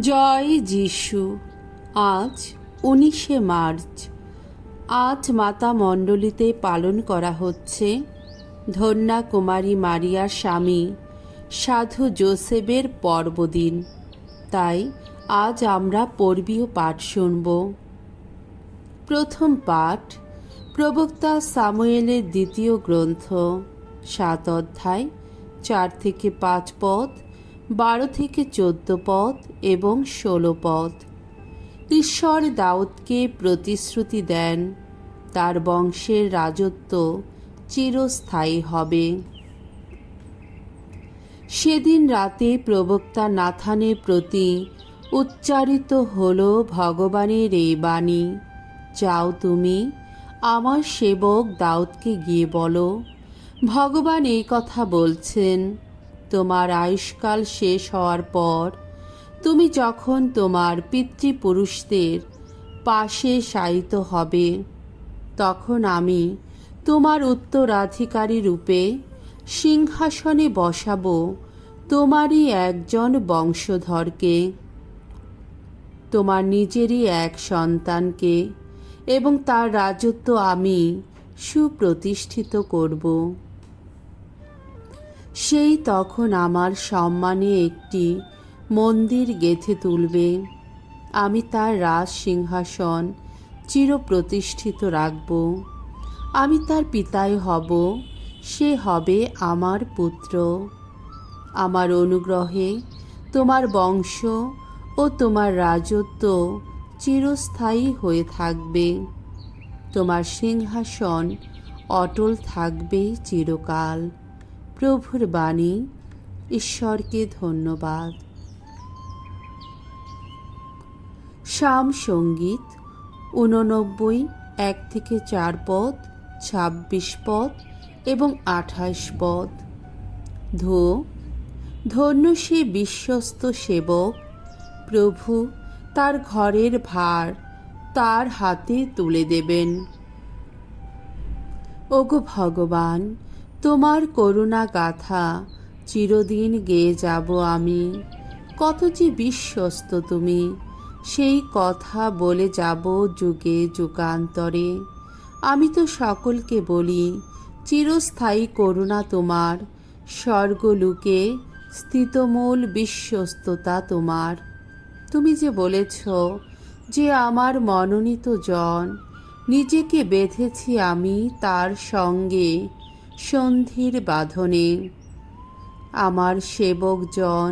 জয় যিশু। আজ 19শে মার্চ। আজ মাতা মণ্ডলীতে পালন করা হচ্ছে ধন্যা কুমারী মারিয়ার স্বামী সাধু যোসেফের পর্বদিন। তাই আজ আমরা পর্বীয় পাঠ শুনব। প্রথম পাঠ প্রবক্তা সামুয়েলের দ্বিতীয় গ্রন্থ, 7 অধ্যায় 4 থেকে 5 পদ, 12 থেকে 14 পদ এবং 16 পদ। ঈশ্বর দাউদকে প্রতিশ্রুতি দেন তার বংশের রাজত্ব চিরস্থায়ী হবে। সেদিন রাতে প্রবক্তা নাথানের প্রতি উচ্চারিত হল ভগবানের এই বাণী, যাও তুমি আমার সেবক দাউদকে গিয়ে বলো, ভগবান এই কথা বলছেন, তোমার আয়ুষ্কাল শেষ হওয়ার পর তুমি যখন তোমার পিতৃপুরুষদের পাশে শায়িত হবে, তখন আমি তোমার উত্তরাধিকারী রূপে সিংহাসনে বসাবো তোমারই একজন বংশধরকে, তোমার নিজেরই এক সন্তানকে, এবং তার রাজত্ব আমি সুপ্রতিষ্ঠিত করব। সেই তখন আমার সম্মানে একটি মন্দির গেঁথে তুলবে, আমি তার রাজ সিংহাসন চিরপ্রতিষ্ঠিত রাখব। আমি তার পিতাই হব, সে হবে আমার পুত্র। আমার অনুগ্রহে তোমার বংশ ও তোমার রাজত্ব চিরস্থায়ী হয়ে থাকবে, তোমার সিংহাসন অটল থাকবে চিরকাল। প্রভুর বাণী। ঈশ্বরকে ধন্যবাদ। শাম সঙ্গীত 89, 1 থেকে 4 পদ, 26 পদ এবং 28 পদ। ধন্য সে বিশ্বস্ত সেবক, প্রভু তার ঘরের ভার তার হাতে তুলে দেবেন। ওগো ভগবান, তোমার করুণা গাথা চিরদিন গেয়ে যাব আমি। কত যে বিশ্বস্ত তুমি, সেই কথা বলে যাব যুগে যুগান্তরে। আমি তো সকলকে বলি, চিরস্থায়ী করুণা তোমার, স্বর্গলোকে স্থিতমূল বিশ্বস্ততা তোমার। তুমি যে বলেছ যে আমার মনোনীত জন, নিজেকে বেঁধেছি আমি তার সঙ্গে সন্ধির বাঁধনে। আমার সেবক জন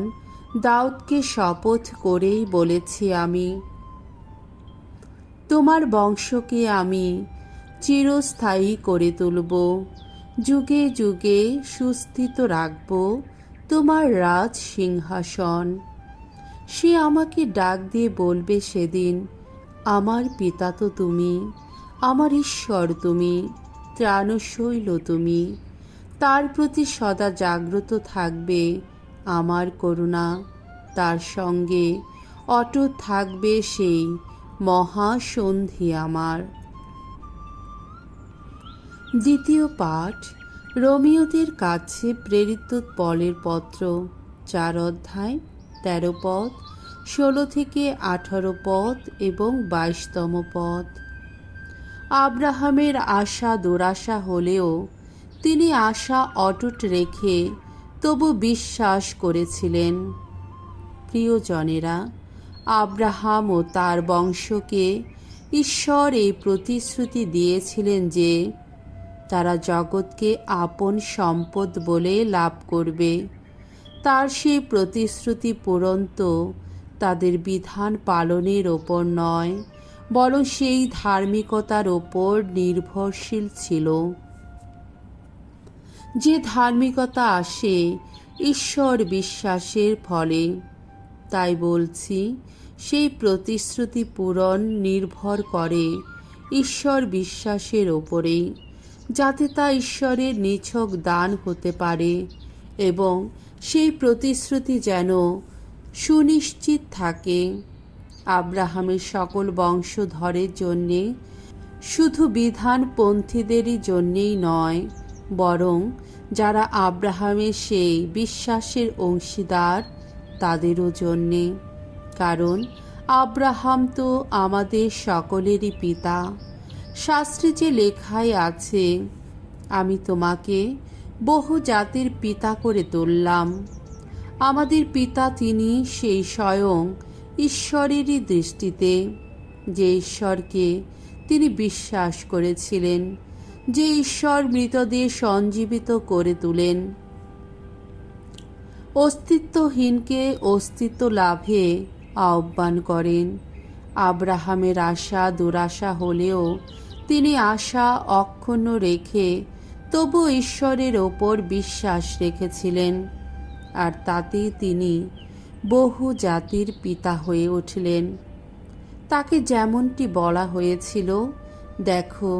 দাউদকে শপথ করেই বলেছি আমি, তোমার বংশকে আমি চিরস্থায়ী করে তুলব, যুগে যুগে সুস্থিত রাখব তোমার রাজ সিংহাসন। সে আমাকে ডাক দিয়ে বলবে সেদিন, আমার পিতা তো তুমি, আমার ঈশ্বর তুমি, ত্রাণশৈল তুমি। তার প্রতি সদা জাগ্রত থাকবে আমার করুণা, তার সঙ্গে অটুট থাকবে সেই মহাসন্ধি আমার। দ্বিতীয় পাঠ রোমিওদের কাছে প্রেরিত পলের পত্র, 4 অধ্যায় 13 পদ, 16 থেকে 18 পদ এবং 22তম পদ। আব্রাহামের আশা দুরাশা হলেও তিনি আশা অটুট রেখে তবু বিশ্বাস করেছিলেন। প্রিয়জনেরা, আব্রাহাম ও তার বংশকে ঈশ্বর এই প্রতিশ্রুতি দিয়েছিলেন যে তারা জগৎকে আপন সম্পদ বলে লাভ করবে। তার সেই প্রতিশ্রুতি পূরণ তো তাদের বিধান পালনের ওপর নয়, বরং সেই ধার্মিকতার ওপর নির্ভরশীল ছিল, যে ধার্মিকতা আসে ঈশ্বর বিশ্বাসের ফলে। তাই বলছি, সেই প্রতিশ্রুতি পূরণ নির্ভর করে ঈশ্বর বিশ্বাসের ওপরেই, যাতে তা ঈশ্বরের নিছক দান হতে পারে এবং সেই প্রতিশ্রুতি যেন সুনিশ্চিত থাকে। আব্রাহামের সকল বংশধরের জন্যে, শুধু বিধানপন্থীদেরই জন্যেই নয়, বরং যারা আব্রাহামের সেই বিশ্বাসের অংশীদার তাদেরও জন্যে। কারণ আব্রাহাম তো আমাদের সকলেরই পিতা। শাস্ত্রে যে লেখাই আছে, আমি তোমাকে বহু জাতির পিতা করে তুললাম। আমাদের পিতা তিনি সেই স্বয়ং ঈশ্বরেরই দৃষ্টিতে, যে ঈশ্বরকে তিনি বিশ্বাস করেছিলেন, যে ঈশ্বর মৃতদের সঞ্জীবিত করে তোলেন, অস্তিত্বহীনকে অস্তিত্ব লাভে আহ্বান করেন। আব্রাহামের আশা দুরাশা হলেও তিনি আশা অক্ষুণ্ণ রেখে তবু ঈশ্বরের ওপর বিশ্বাস রেখেছিলেন, আর তাতেই তিনি বহু জাতির পিতা হয়ে উঠলেন। তাকে যেমনটি বলা হয়েছিল, দেখো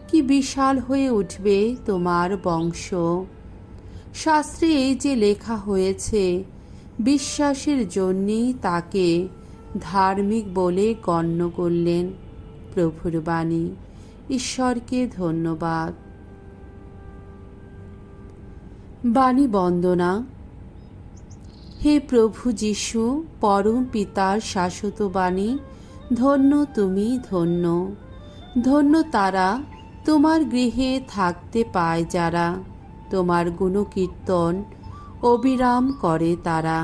কি বিশাল হয়ে উঠবে তোমার বংশ। শাস্ত্রে এই যে লেখা হয়েছে, বিশ্বাসের জন্যেই তাকে ধার্মিক বলে গণ্য করলেন। প্রভুর বাণী। ঈশ্বরকে ধন্যবাদ। বাণী বন্দনা। হে প্রভু যিশু, পরম পিতার শাশ্বত বাণী, ধন্য তুমি, ধন্য ধন্য তারা তোমার গৃহে থাকতে পায় যারা, তোমার গুণকীর্তন অবিরাম করে তারা।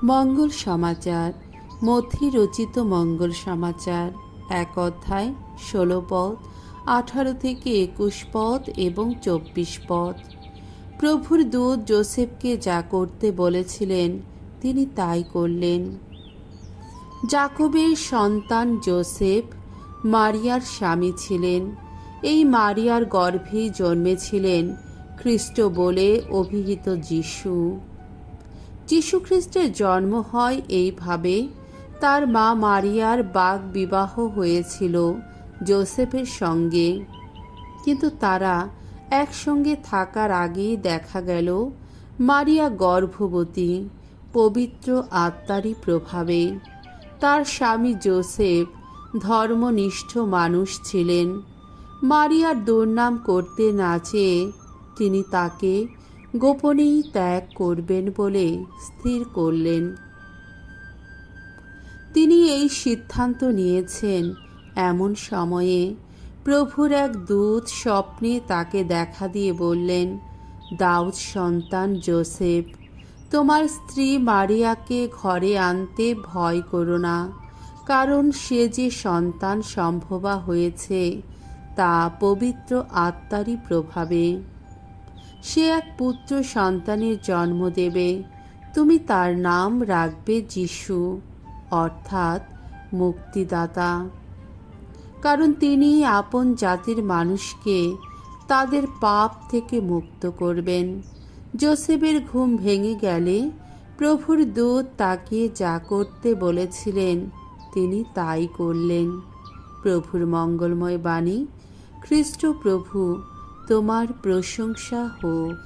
মঙ্গল সমাচার। মথি রচিত মঙ্গল সমাচার, 1 অধ্যায়, 16 পদ, 18 থেকে 21 পদ এবং 24 পদ। প্রভুর দূত যোসেফকে যা করতে বলেছিলেন তিনি তাই করলেন। যাকবের সন্তান যোসেফ মারিয়ার স্বামী ছিলেন। এই মারিয়ার গর্ভেই জন্মেছিলেন খ্রিস্ট বলে অভিহিত যিশু। যীশুখ্রিস্টের জন্ম হয় এইভাবে। তার মা মারিয়ার বাগ বিবাহ হয়েছিল যোসেফের সঙ্গে, কিন্তু তারা একসঙ্গে থাকার আগেই দেখা গেল মারিয়া গর্ভবতী পবিত্র আত্মারই প্রভাবে। তার স্বামী যোসেফ ধর্মনিষ্ঠ মানুষ ছিলেন। মারিয়ার দুর্নাম করতে না চেয়ে তিনি তাকে গোপনেই ত্যাগ করবেন বলে স্থির করলেন। তিনি এই সিদ্ধান্ত নিয়েছেন এমন সময়ে প্রভুর এক দূত স্বপ্নে তাকে দেখা দিয়ে বললেন, দাউদ সন্তান যোসেফ, তোমার স্ত্রী মারিয়াকে ঘরে আনতে ভয় করো না, কারণ সে যে সন্তান সম্ভবা হয়েছে তা পবিত্র আত্মারই প্রভাবে। সে এক পুত্র সন্তানের জন্ম দেবে। তুমি তার নাম রাখবে যিশু, অর্থাৎ মুক্তিদাতা, কারণ তিনি আপন জাতির মানুষকে তাদের পাপ থেকে মুক্ত করবেন। যোসেফের ঘুম ভেঙে গেলে প্রভুর দূত তাকে যা করতে বলেছিলেন তিনি তাই করলেন। প্রভুর মঙ্গলময় বাণী। খ্রিস্ট প্রভু, তোমার প্রশংসা হোক।